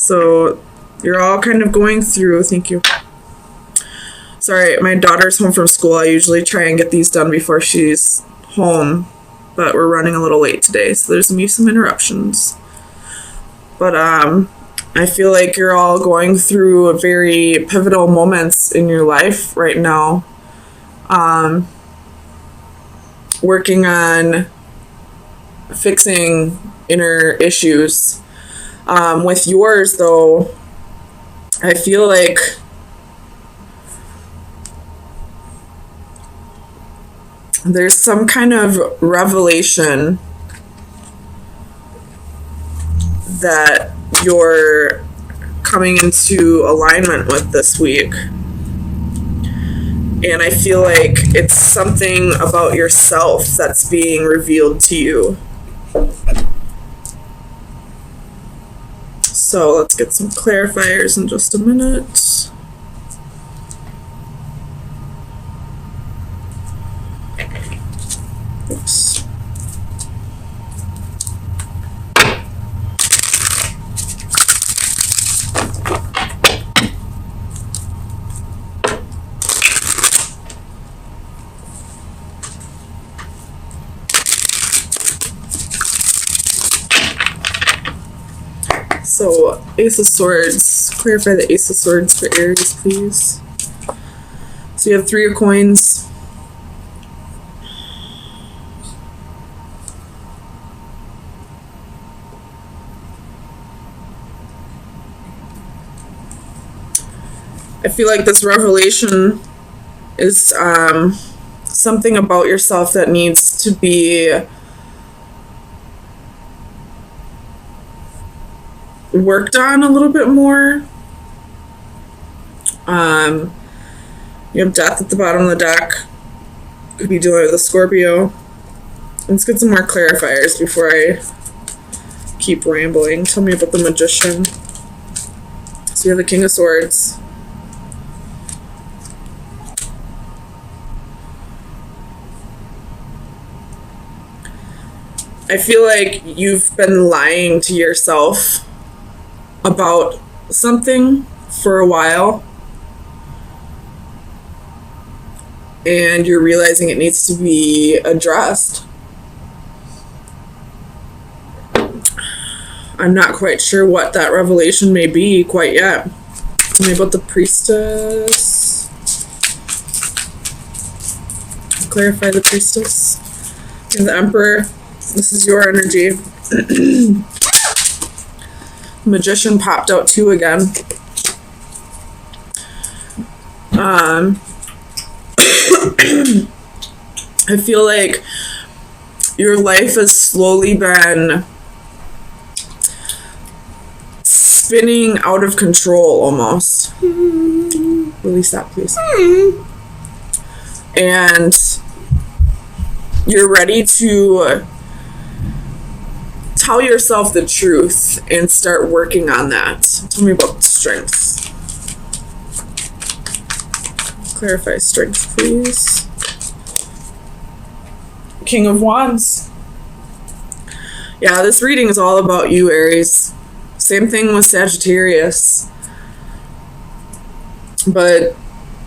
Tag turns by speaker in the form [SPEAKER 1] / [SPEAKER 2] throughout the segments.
[SPEAKER 1] So you're all kind of going through, thank you. Sorry, my daughter's home from school. I usually try and get these done before she's home, but we're running a little late today, so there's going to be some interruptions. But I feel like you're all going through very pivotal moments in your life right now. Working on fixing inner issues. With yours, though, I feel like there's some kind of revelation that you're coming into alignment with this week. And I feel like it's something about yourself that's being revealed to you. So let's get some clarifiers in just a minute. Oops. So, Ace of Swords. Clarify the Ace of Swords for Aries, please. So you have 3 of Coins. I feel like this revelation is something about yourself that needs to be worked on a little bit more. You have Death at the bottom of the deck. Could be dealing with a Scorpio. Let's get some more clarifiers before I keep rambling. Tell me about the Magician. So you have the King of Swords. I feel like you've been lying to yourself about something for a while, and you're realizing it needs to be addressed. I'm not quite sure what that revelation may be quite yet. Tell me about the Priestess. Clarify the Priestess. And the Emperor. This is your energy. Magician popped out 2 again. I feel like your life has slowly been spinning out of control almost. Release that, please. And you're ready to tell yourself the truth and start working on that. Tell me about strengths. Clarify strengths, please. King of Wands. Yeah, this reading is all about you, Aries. Same thing with Sagittarius. But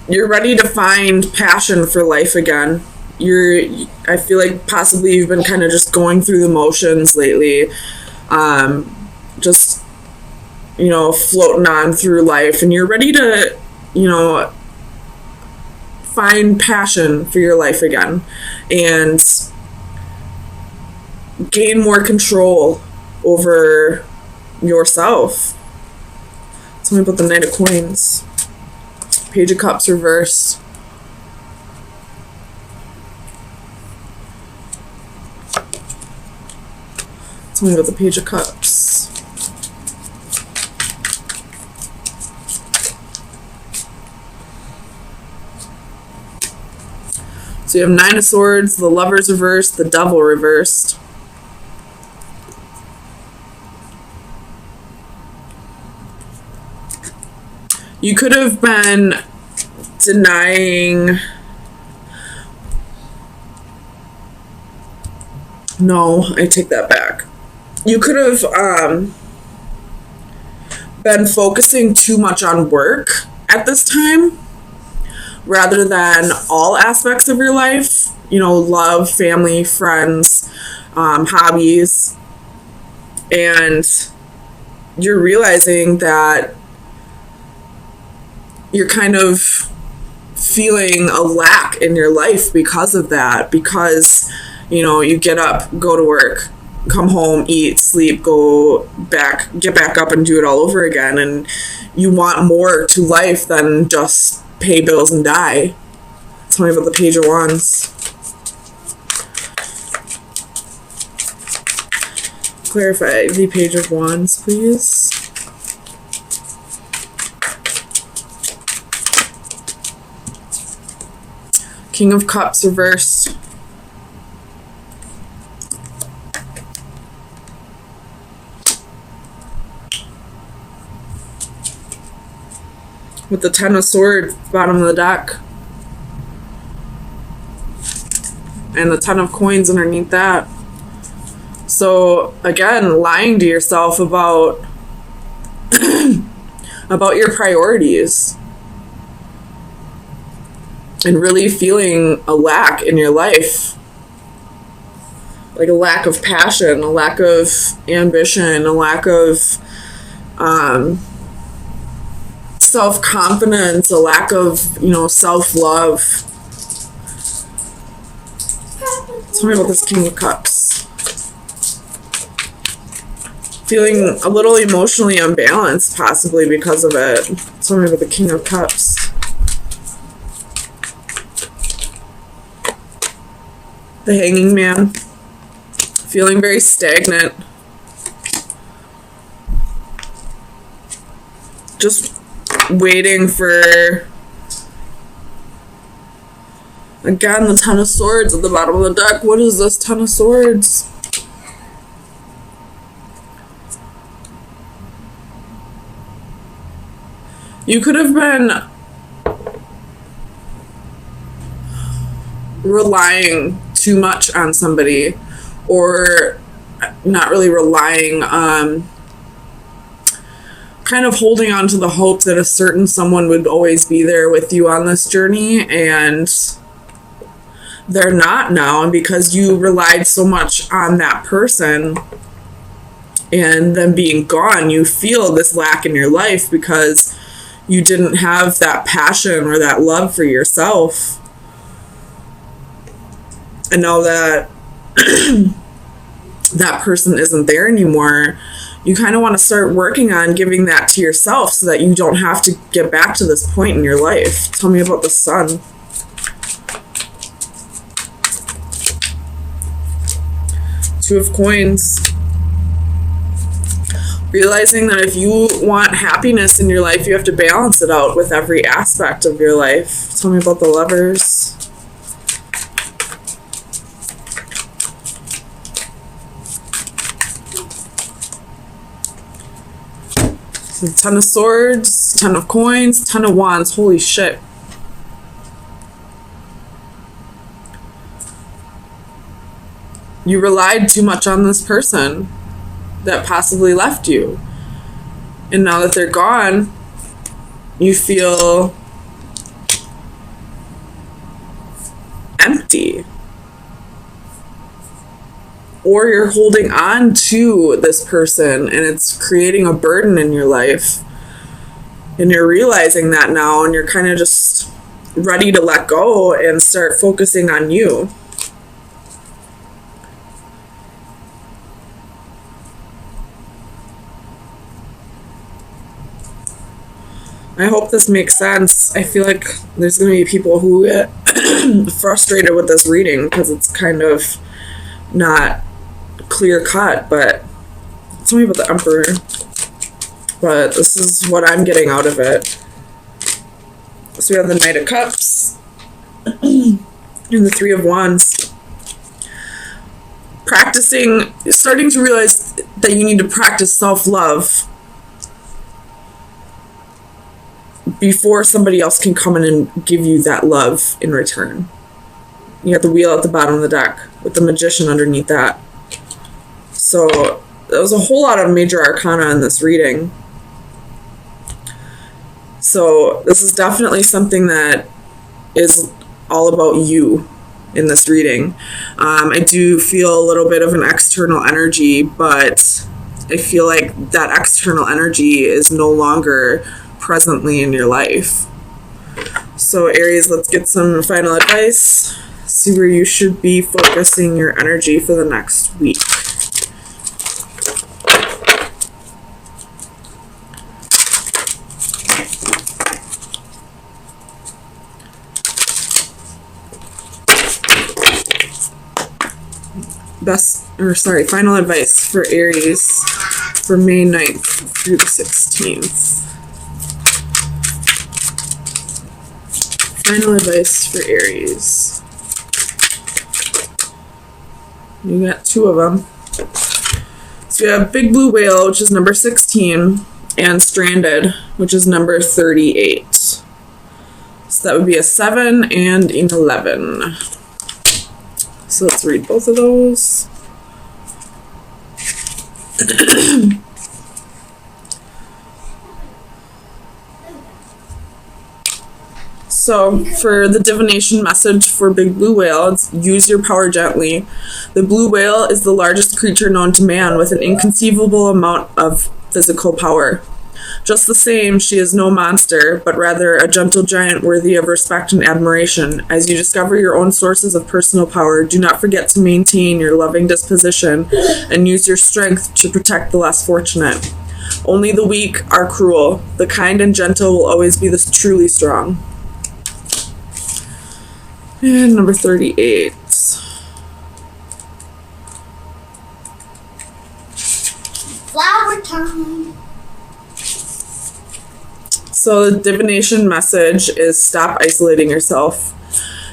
[SPEAKER 1] you're ready to find passion for life again. I feel like possibly you've been kind of just going through the motions lately. Just, floating on through life. And you're ready to, find passion for your life again. And gain more control over yourself. Tell me about the Knight of Coins. Page of Cups reversed. Tell me about the Page of Cups. So you have 9 of Swords, the Lovers reversed, the Devil reversed. You could have been denying... No, I take that back. You could have been focusing too much on work at this time rather than all aspects of your life, you know, love, family, friends, hobbies. And you're realizing that you're kind of feeling a lack in your life because of that, because, you know, you get up, go to work, come home, eat, sleep, get back up and do it all over again. And you want more to life than just pay bills and die. Tell me about the Page of Wands. Clarify the Page of Wands, please. King of Cups reversed. With the Ten of Swords, bottom of the deck. And the Ten of Coins underneath that. So, again, lying to yourself about about your priorities. And really feeling a lack in your life. Like a lack of passion, a lack of ambition, a lack of self-confidence, a lack of, you know, self-love. Tell me about this King of Cups. Feeling a little emotionally unbalanced, possibly because of it. Tell me about the King of Cups. The Hanging Man. Feeling very stagnant. Just waiting for, again, the Ten of Swords at the bottom of the deck. What is this Ten of Swords? You could have been relying too much on somebody, or not really relying, kind of holding on to the hope that a certain someone would always be there with you on this journey, and they're not now. And because you relied so much on that person and them being gone, you feel this lack in your life because you didn't have that passion or that love for yourself. And now that that person isn't there anymore, you kind of want to start working on giving that to yourself so that you don't have to get back to this point in your life. Tell me about the Sun. Two of Coins. Realizing that if you want happiness in your life, you have to balance it out with every aspect of your life. Tell me about the Lovers. Ten of Swords, Ten of Coins, Ten of Wands. Holy shit. You relied too much on this person that possibly left you. And now that they're gone, you feel empty. Or you're holding on to this person and it's creating a burden in your life. And you're realizing that now, and you're kind of just ready to let go and start focusing on you. I hope this makes sense. I feel like there's going to be people who get frustrated with this reading because it's kind of not clear cut, but tell me about the Emperor. But this is what I'm getting out of it. So we have the Knight of Cups and the Three of Wands. Starting to realize that you need to practice self-love before somebody else can come in and give you that love in return. You got the Wheel at the bottom of the deck with the Magician underneath that. So there was a whole lot of major arcana in this reading. So this is definitely something that is all about you in this reading. I do feel a little bit of an external energy, but I feel like that external energy is no longer presently in your life. So Aries, let's get some final advice. See where you should be focusing your energy for the next week. Final advice for Aries for May 9th through the 16th. Final advice for Aries. You got two of them. So you have Big Blue Whale, which is number 16, and Stranded, which is number 38. So that would be a 7 and an 11. So let's read both of those. So for the divination message for Big Blue Whale, it's use your power gently. The blue whale is the largest creature known to man with an inconceivable amount of physical power. Just the same, she is no monster, but rather a gentle giant worthy of respect and admiration. As you discover your own sources of personal power, do not forget to maintain your loving disposition and use your strength to protect the less fortunate. Only the weak are cruel. The kind and gentle will always be the truly strong. And number 38.
[SPEAKER 2] Flower time.
[SPEAKER 1] So the divination message is stop isolating yourself.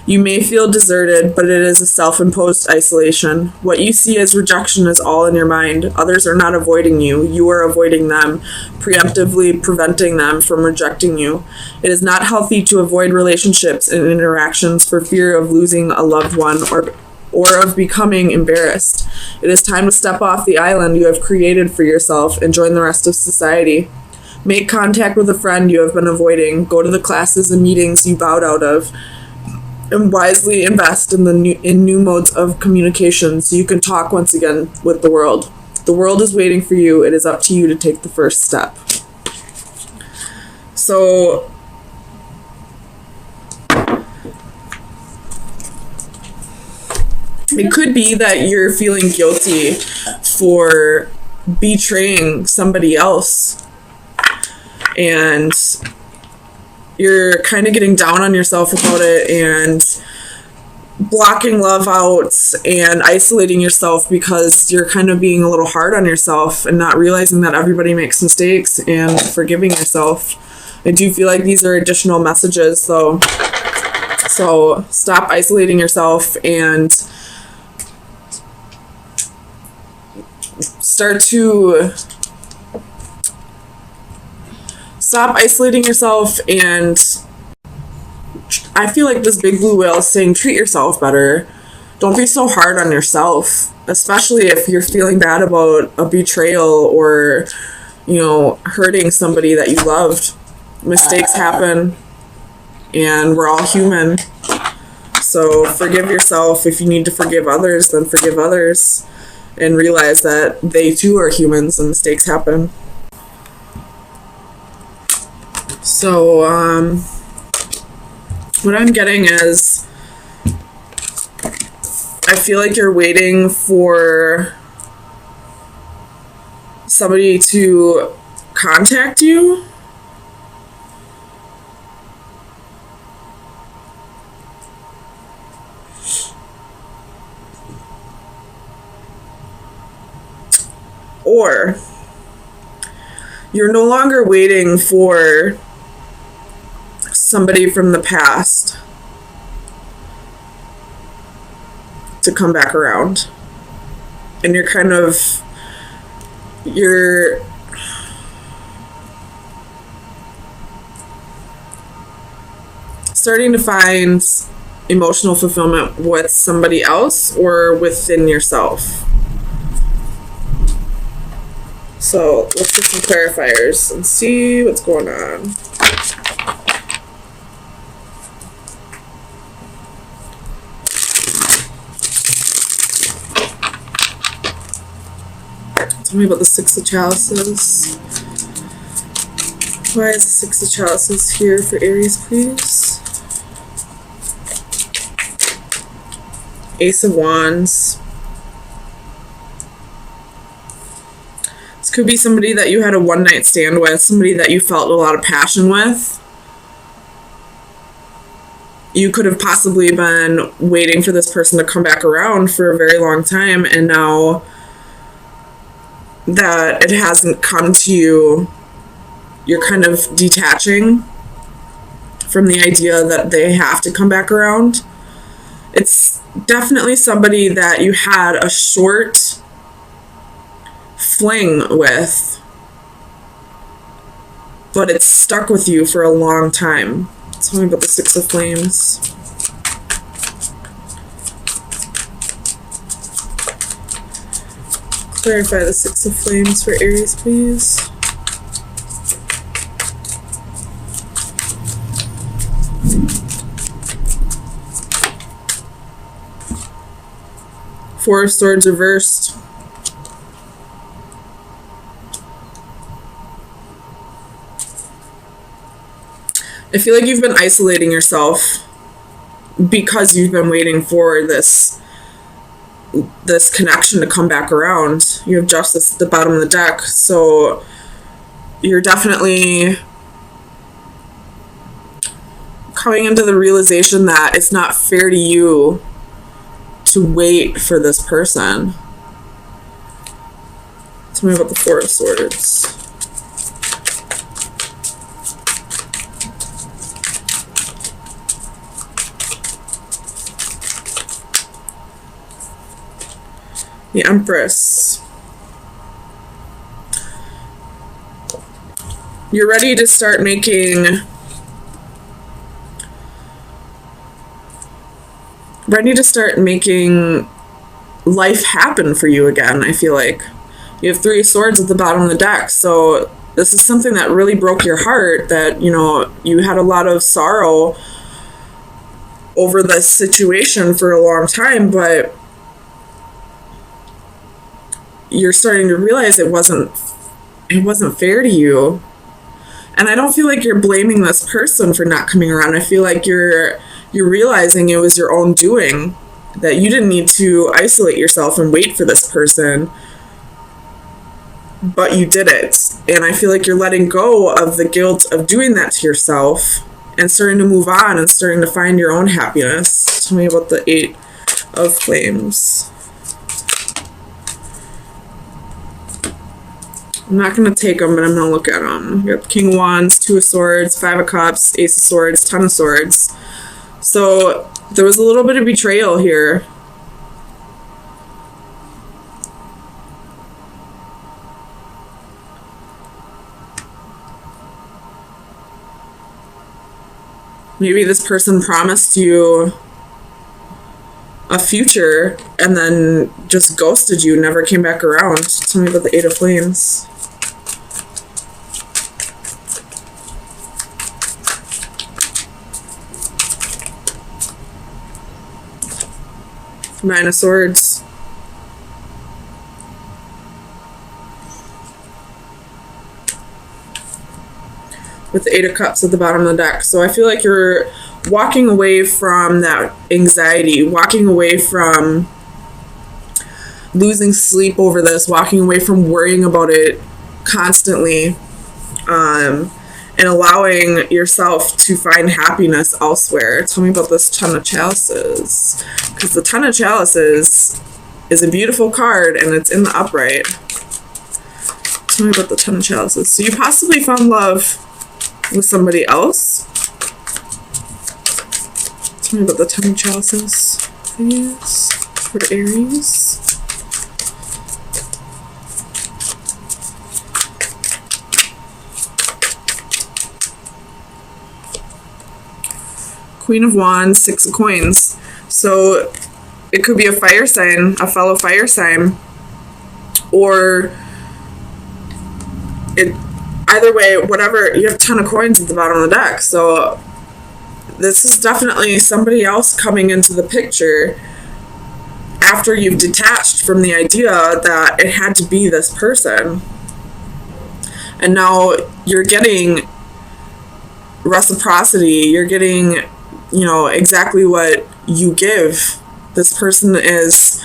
[SPEAKER 1] You may feel deserted, but it is a self-imposed isolation. What you see as rejection is all in your mind. Others are not avoiding you. You are avoiding them, preemptively preventing them from rejecting you. It is not healthy to avoid relationships and interactions for fear of losing a loved one or of becoming embarrassed. It is time to step off the island you have created for yourself and join the rest of society. Make contact with a friend you have been avoiding. Go to the classes and meetings you bowed out of. And wisely invest in new modes of communication so you can talk once again with the world. The world is waiting for you. It is up to you to take the first step. So it could be that you're feeling guilty for betraying somebody else, and you're kind of getting down on yourself about it and blocking love out and isolating yourself because you're kind of being a little hard on yourself and not realizing that everybody makes mistakes and forgiving yourself. I do feel like these are additional messages, so stop isolating yourself and stop isolating yourself. And I feel like this Big Blue Whale is saying treat yourself better. Don't be so hard on yourself, especially if you're feeling bad about a betrayal or, hurting somebody that you loved. Mistakes happen and we're all human. So forgive yourself. If you need to forgive others, then forgive others and realize that they too are humans and mistakes happen. So, what I'm getting is, I feel like you're waiting for somebody to contact you. Or you're no longer waiting for somebody from the past to come back around, and you're starting to find emotional fulfillment with somebody else or within yourself. So let's get some clarifiers and see what's going on. Tell me about the Six of Chalices. Why is the Six of Chalices here for Aries, please? Ace of Wands. This could be somebody that you had a one-night stand with, somebody that you felt a lot of passion with. You could have possibly been waiting for this person to come back around for a very long time, and now that it hasn't come to you, you're kind of detaching from the idea that they have to come back around. It's definitely somebody that you had a short fling with, but it's stuck with you for a long time. Tell me about the Six of Flames. Clarify the Six of Flames for Aries, please. Four of Swords reversed. I feel like you've been isolating yourself because you've been waiting for this connection to come back around. You have Justice at the bottom of the deck, so you're definitely coming into the realization that it's not fair to you to wait for this person. Tell me about the Four of Swords. The Empress. You're ready to start making life happen for you again, I feel like. You have Three of Swords at the bottom of the deck, so this is something that really broke your heart, that, you know, you had a lot of sorrow over this situation for a long time, but you're starting to realize it wasn't fair to you. And I don't feel like you're blaming this person for not coming around. I feel like you're realizing it was your own doing, that you didn't need to isolate yourself and wait for this person, but you did it. And I feel like you're letting go of the guilt of doing that to yourself and starting to move on and starting to find your own happiness. Tell me about the Eight of Flames. I'm not going to take them, but I'm going to look at them. We got King of Wands, Two of Swords, Five of Cups, Ace of Swords, Ten of Swords. So there was a little bit of betrayal here. Maybe this person promised you a future and then just ghosted you, never came back around. Tell me about the Eight of Flames. Nine of Swords. With the Eight of Cups at the bottom of the deck. So I feel like you're walking away from that anxiety, walking away from losing sleep over this, walking away from worrying about it constantly, and allowing yourself to find happiness elsewhere. Tell me about this Ten of Chalices, because the Ten of Chalices is a beautiful card and it's in the upright. Tell me about the Ten of Chalices. So you possibly found love with somebody else. Tell me about the Ten of Chalices, please, for Aries. Queen of Wands, Six of Coins. So it could be a fire sign, a fellow fire sign, or it, either way, whatever, you have 10 of coins at the bottom of the deck. So this is definitely somebody else coming into the picture. after you've detached from the idea that it had to be this person. And now you're getting reciprocity. You're getting, you know, exactly what you give. This person is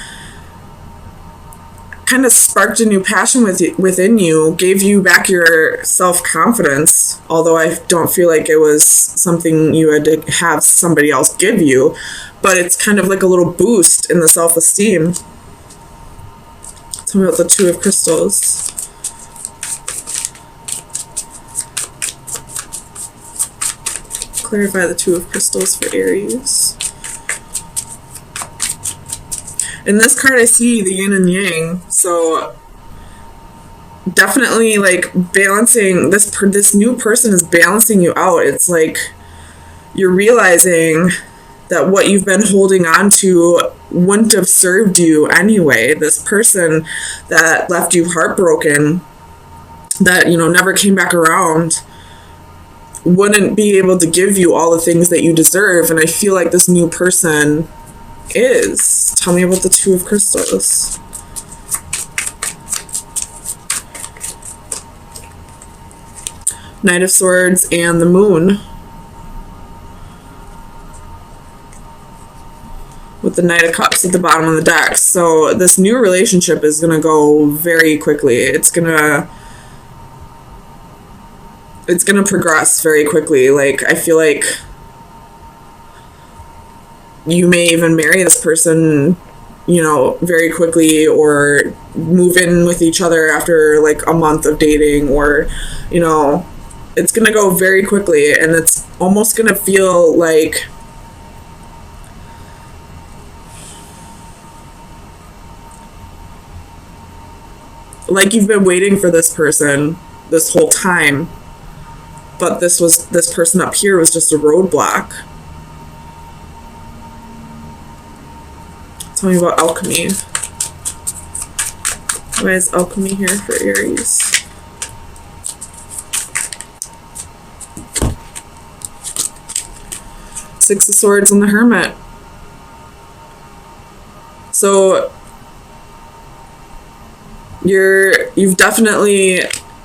[SPEAKER 1] kind of sparked a new passion within you, gave you back your self-confidence, although I don't feel like it was something you had to have somebody else give you, but it's kind of like a little boost in the self-esteem. Tell me about the Two of Crystals. Clarify the Two of Crystals for Aries. In this card, I see the yin and yang, so definitely like balancing this new person is balancing you out. It's like you're realizing that what you've been holding on to wouldn't have served you anyway. This person that left you heartbroken, that, you know, never came back around, wouldn't be able to give you all the things that you deserve. And I feel like this new person is. Tell me about the Two of Crystals. Knight of Swords and the Moon. With the Knight of Cups at the bottom of the deck. So this new relationship is going to go very quickly. It's going to progress very quickly. Like, I feel like you may even marry this person, you know, very quickly, or move in with each other after like a month of dating, or, you know, it's going to go very quickly, and it's almost going to feel like you've been waiting for this person this whole time, but this person up here was just a roadblock. Tell me about alchemy. Why is alchemy here for Aries? Six of Swords and the Hermit. So you've definitely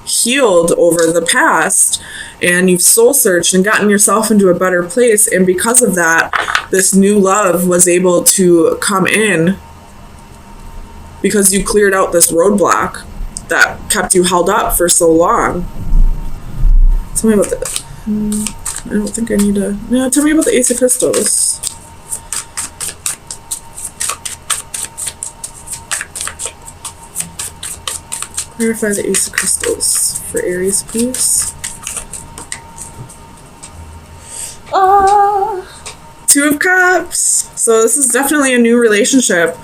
[SPEAKER 1] healed over the past, and you've soul searched and gotten yourself into a better place, and because of that, this new love was able to come in because you cleared out this roadblock that kept you held up for so long. Tell me about the I don't think I need to. No, tell me about the Ace of Crystals. Clarify the Ace of Crystals for Aries, please. Two of Cups. So this is definitely a new relationship.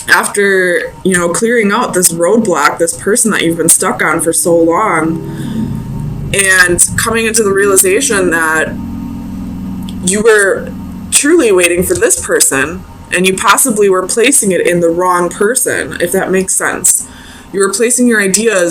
[SPEAKER 1] After, you know, clearing out this roadblock, this person that you've been stuck on for so long, and coming into the realization that you were truly waiting for this person, and you possibly were placing it in the wrong person, if that makes sense. You were placing your idea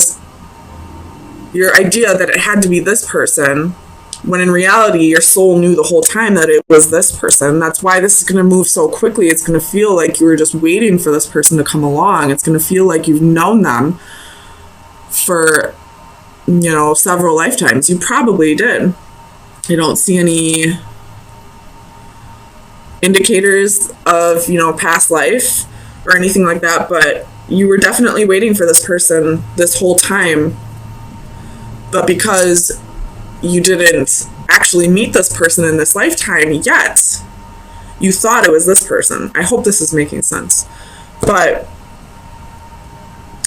[SPEAKER 1] that it had to be this person, when in reality, your soul knew the whole time that it was this person. That's why this is going to move so quickly. It's going to feel like you were just waiting for this person to come along. It's going to feel like you've known them for, you know, several lifetimes. You probably did. I don't see any indicators of, you know, past life or anything like that, but you were definitely waiting for this person this whole time. But because you didn't actually meet this person in this lifetime yet, you thought it was this person. I hope this is making sense. But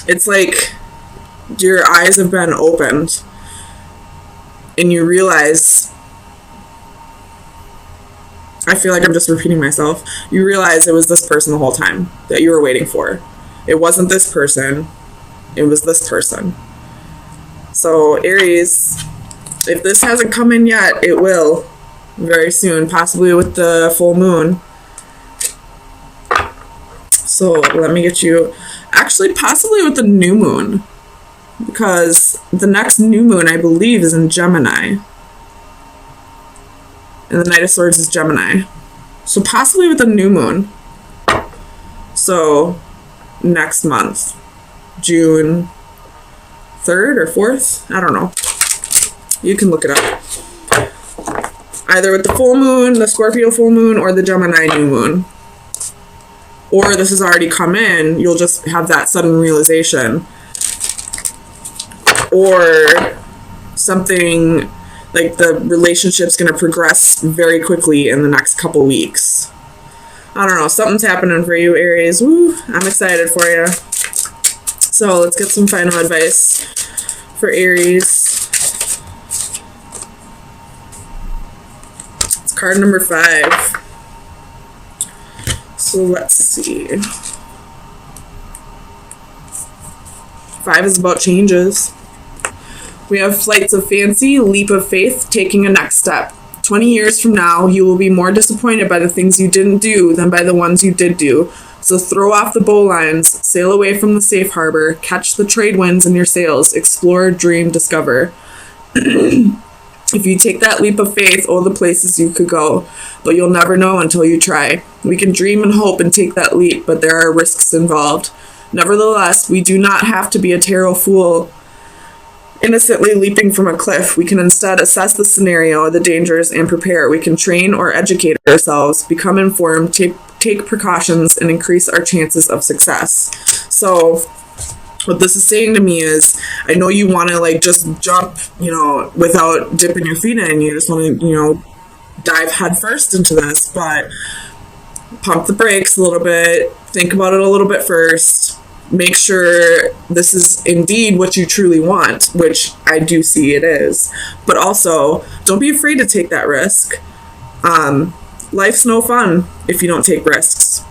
[SPEAKER 1] it's like your eyes have been opened and you realize, I feel like I'm just repeating myself, you realize it was this person the whole time that you were waiting for. It wasn't this person, it was this person. So Aries, if this hasn't come in yet, it will very soon, possibly with the full moon. So let me get you, actually possibly with the new moon, because the next new moon, I believe, is in Gemini. And the Knight of Swords is Gemini. So possibly with a new moon. So next month, June 3rd or 4th, I don't know. You can look it up. Either with the full moon, the Scorpio full moon, or the Gemini new moon. Or this has already come in, you'll just have that sudden realization. Or something like the relationship's going to progress very quickly in the next couple weeks. I don't know, something's happening for you, Aries. Woo, I'm excited for you. So let's get some final advice for Aries. It's card number 5. So let's see. 5 is about changes. We have flights of fancy, leap of faith, taking a next step. 20 years from now, you will be more disappointed by the things you didn't do than by the ones you did do. So throw off the bowlines, sail away from the safe harbor, catch the trade winds in your sails, explore, dream, discover. If you take that leap of faith, all the places you could go, but you'll never know until you try. We can dream and hope and take that leap, but there are risks involved. Nevertheless, we do not have to be a tarot fool, innocently leaping from a cliff. We can instead assess the scenario, the dangers, and prepare. We can train or educate ourselves, become informed, take precautions, and increase our chances of success. So what this is saying to me is, I know you want to like just jump, without dipping your feet in. You just want to, dive head first into this, but pump the brakes a little bit. Think about it a little bit first. Make sure this is indeed what you truly want, which I do see it is. But also, don't be afraid to take that risk. Life's no fun if you don't take risks.